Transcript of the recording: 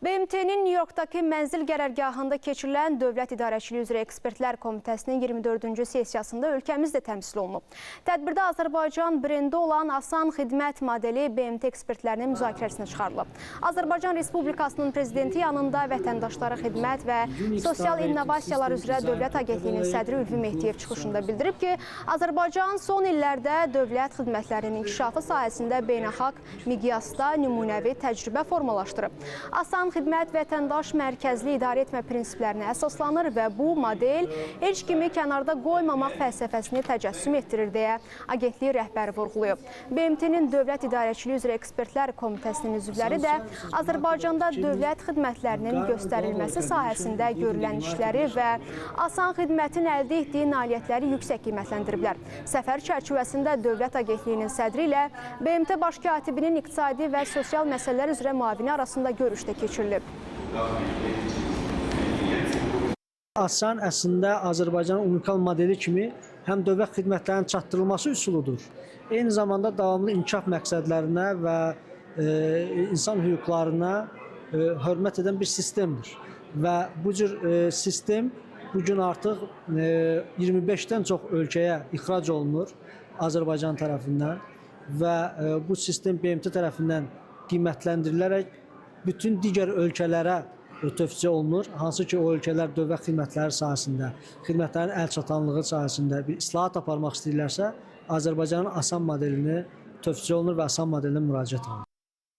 BMT-nin New Yorkdakı mənzil qərargahında keçirilən Dövlət İdarəçiliyi üzrə Ekspertlər Komitəsinin 24-cü sessiyasında ölkəmiz də təmsil olunub. Tədbirdə Azərbaycan brendi olan Asan Xidmət modeli BMT ekspertlərinin müzakirəsinə çıxarılıb. Azərbaycan Respublikasının prezidenti yanında Vətəndaşlara Xidmət və Sosial İnnovasiyalar üzrə Dövlət Agentliyinin sədri Ülvi Mehdiyev çıxışında bildirib ki, Azərbaycan son illərdə dövlət xidmətlərinin inkişafı sahəsində beynəlxalq miqyasda nümunəvi təcrübə formalaşdırıb. Asan xidmət vətəndaş mərkəzli idarə etmə prinsiplərinə əsaslanır və bu model heç kimi kənarda qoymamaq fəlsəfəsini təcəssüm etdirir deyə agentlik rəhbəri vurğulayıb. BMT-nin Dövlət İdarəçiliyi üzrə Ekspertlər Komitəsinin üzvləri də Azərbaycanda dövlət xidmətlərinin göstərilməsi sahəsində görülən işləri və Asan xidmətin əldə etdiyi nailiyyətləri yüksək qiymətləndiriblər. Səfər çərçivəsində Dövlət Agentliyinin sədri ilə BMT Baş Katibinin iqtisadi və sosial məsələlər üzrə müavini arasında görüş də keçirilib. Asan əslində Azərbaycanın unikal modeli kimi həm dövlət xidmətlərinin çatdırılması üsuludur. Eyni zamanda davamlı inkişaf məqsədlərinə və insan hüquqlarına hörmət edən bir sistemdir. Və bu cür sistem bugün artıq 25-dən çox ölkəyə ixrac olunur Azərbaycan tərəfindən və bu sistem BMT tərəfindən qiymətləndirilərək bütün digər ölkələrə tövsiyə olunur. Hansı ki, o ölkələr dövlət xidmətləri sahəsində, xidmətlərin əl çatanlığı sahəsində bir islahat aparmaq istəyirlərsə, Azərbaycanın Asan modelini tövsiyə olunur və Asan modelinə müraciət olunur.